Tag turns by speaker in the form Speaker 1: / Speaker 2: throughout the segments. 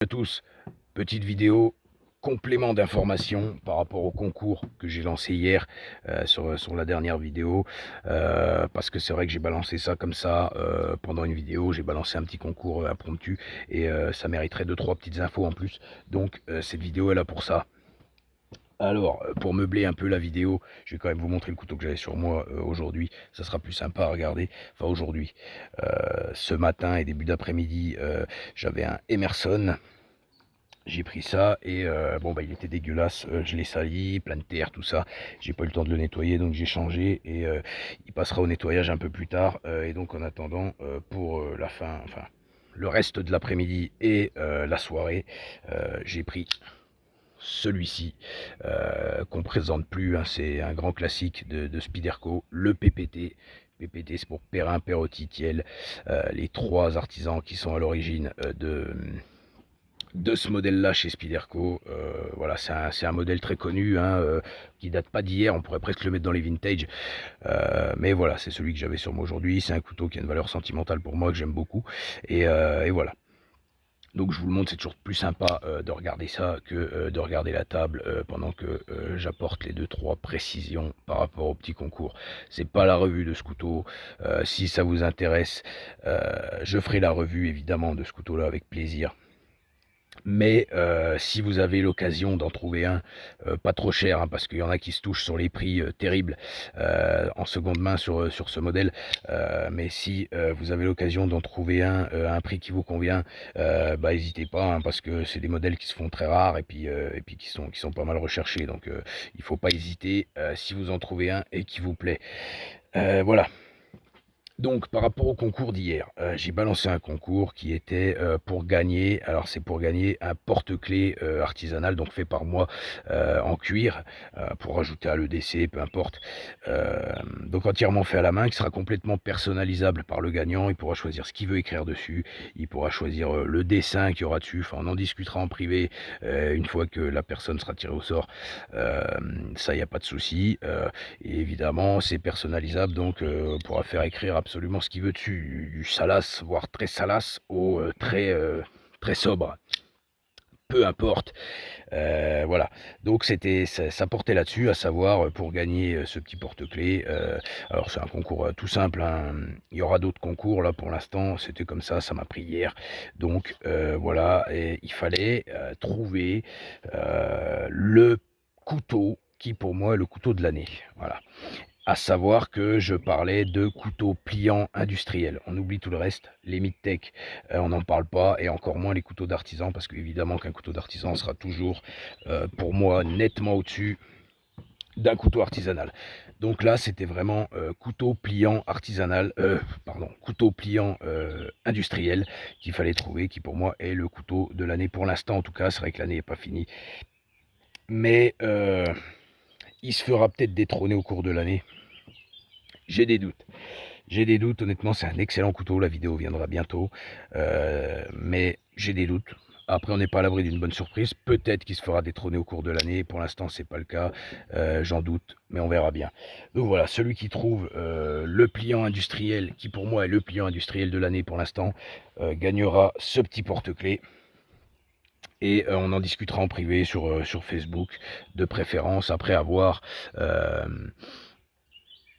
Speaker 1: À tous, petite vidéo complément d'information par rapport au concours que j'ai lancé hier sur la dernière vidéo, parce que c'est vrai que j'ai balancé ça comme ça pendant une vidéo, j'ai balancé un petit concours impromptu et ça mériterait 2-3 petites infos en plus, donc cette vidéo est là pour ça. Alors, pour meubler un peu la vidéo, je vais quand même vous montrer le couteau que j'avais sur moi aujourd'hui. Ça sera plus sympa à regarder. Enfin, aujourd'hui, ce matin et début d'après-midi, j'avais un Emerson. J'ai pris ça et bon bah il était dégueulasse, je l'ai sali, plein de terre, tout ça. J'ai pas eu le temps de le nettoyer donc j'ai changé et il passera au nettoyage un peu plus tard. Et donc en attendant pour la fin, enfin le reste de l'après-midi et la soirée, j'ai pris celui-ci qu'on présente plus, hein, c'est un grand classique de Spyderco, le PPT. PPT c'est pour Perrin, Perotti, Thiel, les trois artisans qui sont à l'origine de ce modèle-là chez Spyderco. Voilà, c'est un modèle très connu, hein, qui date pas d'hier, on pourrait presque le mettre dans les vintage. Mais voilà, c'est celui que j'avais sur moi aujourd'hui. C'est un couteau qui a une valeur sentimentale pour moi, que j'aime beaucoup. Et voilà. Donc je vous le montre, c'est toujours plus sympa de regarder ça que de regarder la table pendant que j'apporte les 2-3 précisions par rapport au petit concours. C'est pas la revue de ce couteau. Si ça vous intéresse, je ferai la revue évidemment de ce couteau-là avec plaisir. Mais si vous avez l'occasion d'en trouver un, pas trop cher, hein, parce qu'il y en a qui se touchent sur les prix terribles en seconde main sur ce modèle, mais si vous avez l'occasion d'en trouver un à un prix qui vous convient, bah n'hésitez pas, hein, parce que c'est des modèles qui se font très rares et puis qui sont pas mal recherchés, donc il faut pas hésiter si vous en trouvez un et qui vous plaît. Voilà. Donc, par rapport au concours d'hier, j'ai balancé un concours qui était pour gagner. Alors, c'est pour gagner un porte-clés artisanal, donc fait par moi en cuir, pour rajouter à l'EDC, peu importe. Donc, entièrement fait à la main, qui sera complètement personnalisable par le gagnant. Il pourra choisir ce qu'il veut écrire dessus. Il pourra choisir le dessin qu'il y aura dessus. Enfin, on en discutera en privé une fois que la personne sera tirée au sort. Ça, il n'y a pas de souci. Et évidemment, c'est personnalisable, donc on pourra faire écrire absolument ce qu'il veut dessus, du salace, voire très salace, au très sobre. Peu importe, voilà. Donc ça portait là-dessus, à savoir pour gagner ce petit porte-clés. Alors c'est un concours tout simple, hein. Il y aura d'autres concours là pour l'instant. C'était comme ça m'a pris hier. Donc voilà, et il fallait trouver le couteau qui pour moi est le couteau de l'année. Voilà. À savoir que je parlais de couteaux pliants industriels. On oublie tout le reste, les mid-tech, on n'en parle pas, et encore moins les couteaux d'artisan, parce qu'évidemment qu'un couteau d'artisan sera toujours, pour moi, nettement au-dessus d'un couteau artisanal. Donc là, c'était vraiment couteau pliant artisanal, couteau pliant industriel qu'il fallait trouver, qui pour moi est le couteau de l'année pour l'instant. En tout cas, c'est vrai que l'année n'est pas finie, mais il se fera peut-être détrôner au cours de l'année. J'ai des doutes. J'ai des doutes, honnêtement, c'est un excellent couteau, la vidéo viendra bientôt. Mais j'ai des doutes. Après, on n'est pas à l'abri d'une bonne surprise. Peut-être qu'il se fera détrôner au cours de l'année. Pour l'instant, c'est pas le cas. J'en doute, mais on verra bien. Donc voilà, celui qui trouve le pliant industriel, qui pour moi est le pliant industriel de l'année pour l'instant, gagnera ce petit porte-clés. Et on en discutera en privé sur Facebook, de préférence, après avoir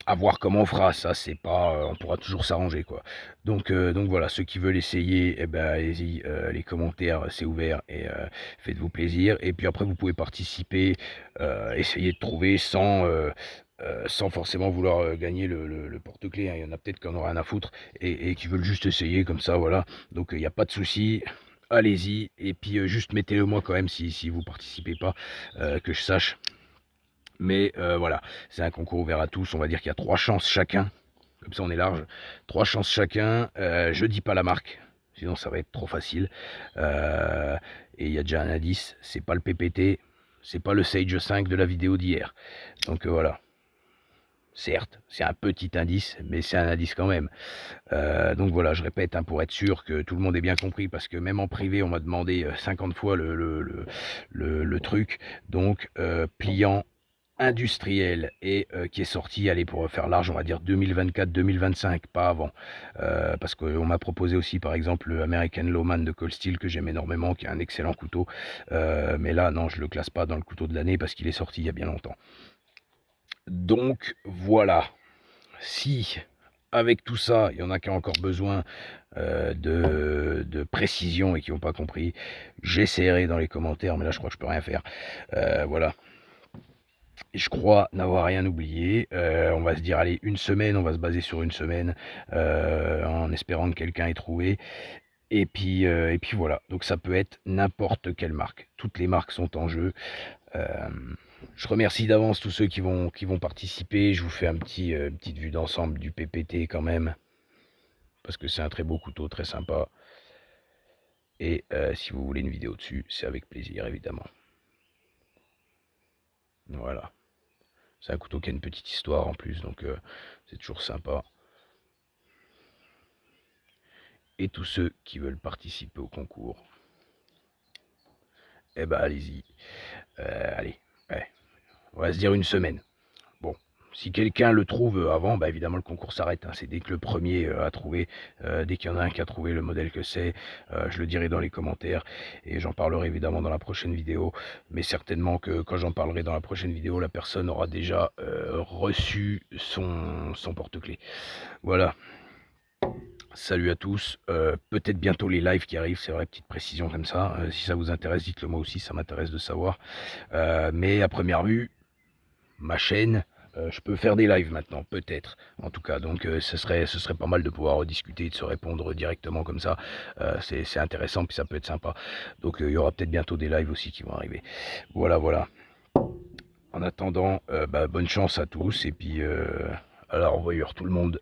Speaker 1: à voir comment on fera, ça c'est pas, on pourra toujours s'arranger quoi. Donc voilà, ceux qui veulent essayer, eh ben allez-y, les commentaires c'est ouvert et faites-vous plaisir. Et puis après vous pouvez participer, essayer de trouver sans forcément vouloir gagner le porte-clés, hein. Il y en a peut-être qui en aura rien à foutre et qui veulent juste essayer comme ça, voilà. Donc il n'y a pas de souci. Allez-y, et puis juste mettez-le moi quand même si vous participez pas, que je sache. Mais voilà, c'est un concours ouvert à tous. On va dire qu'il y a 3 chances chacun. Comme ça, on est large. 3 chances chacun. Je dis pas la marque, sinon ça va être trop facile. Et il y a déjà un indice. C'est pas le PPT. C'est pas le Sage 5 de la vidéo d'hier. Donc voilà. Certes, c'est un petit indice, mais c'est un indice quand même. Donc voilà, je répète, hein, pour être sûr que tout le monde ait bien compris, parce que même en privé, on m'a demandé 50 fois le truc. Donc, pliant industriel et qui est sorti, allez, pour faire large, on va dire 2024-2025, pas avant. Parce qu'on m'a proposé aussi, par exemple, le American Lowman de Cold Steel, que j'aime énormément, qui est un excellent couteau. Mais là, non, je le classe pas dans le couteau de l'année parce qu'il est sorti il y a bien longtemps. Donc, voilà. Si, avec tout ça, il y en a qui ont encore besoin de précision et qui n'ont pas compris, j'essaierai dans les commentaires, mais là, je crois que je peux rien faire. Voilà. Et je crois n'avoir rien oublié. On va se dire, allez, une semaine, on va se baser sur une semaine, en espérant que quelqu'un ait trouvé. Et puis voilà, donc ça peut être n'importe quelle marque. Toutes les marques sont en jeu. Je remercie d'avance tous ceux qui vont participer. Je vous fais une petite vue d'ensemble du PPT quand même, parce que c'est un très beau couteau, très sympa. Et si vous voulez une vidéo dessus, c'est avec plaisir, évidemment. Voilà. C'est un couteau qui a une petite histoire en plus, donc c'est toujours sympa. Et tous ceux qui veulent participer au concours, eh ben allez-y. Allez, ouais. On va se dire une semaine. Bon, si quelqu'un le trouve avant, bah évidemment le concours s'arrête. Hein. C'est dès que le premier a trouvé, dès qu'il y en a un qui a trouvé le modèle que c'est, je le dirai dans les commentaires et j'en parlerai évidemment dans la prochaine vidéo. Mais certainement que quand j'en parlerai dans la prochaine vidéo, la personne aura déjà reçu son porte-clés. Voilà. Salut à tous, peut-être bientôt les lives qui arrivent, c'est vrai, petite précision comme ça. Si ça vous intéresse, dites-le moi aussi, ça m'intéresse de savoir. Mais à première vue, ma chaîne, je peux faire des lives maintenant, peut-être, en tout cas. Donc ce serait pas mal de pouvoir discuter, de se répondre directement comme ça. C'est intéressant, puis ça peut être sympa. Donc il y aura peut-être bientôt des lives aussi qui vont arriver. Voilà, voilà. En attendant, bonne chance à tous, et puis à la revoyure tout le monde.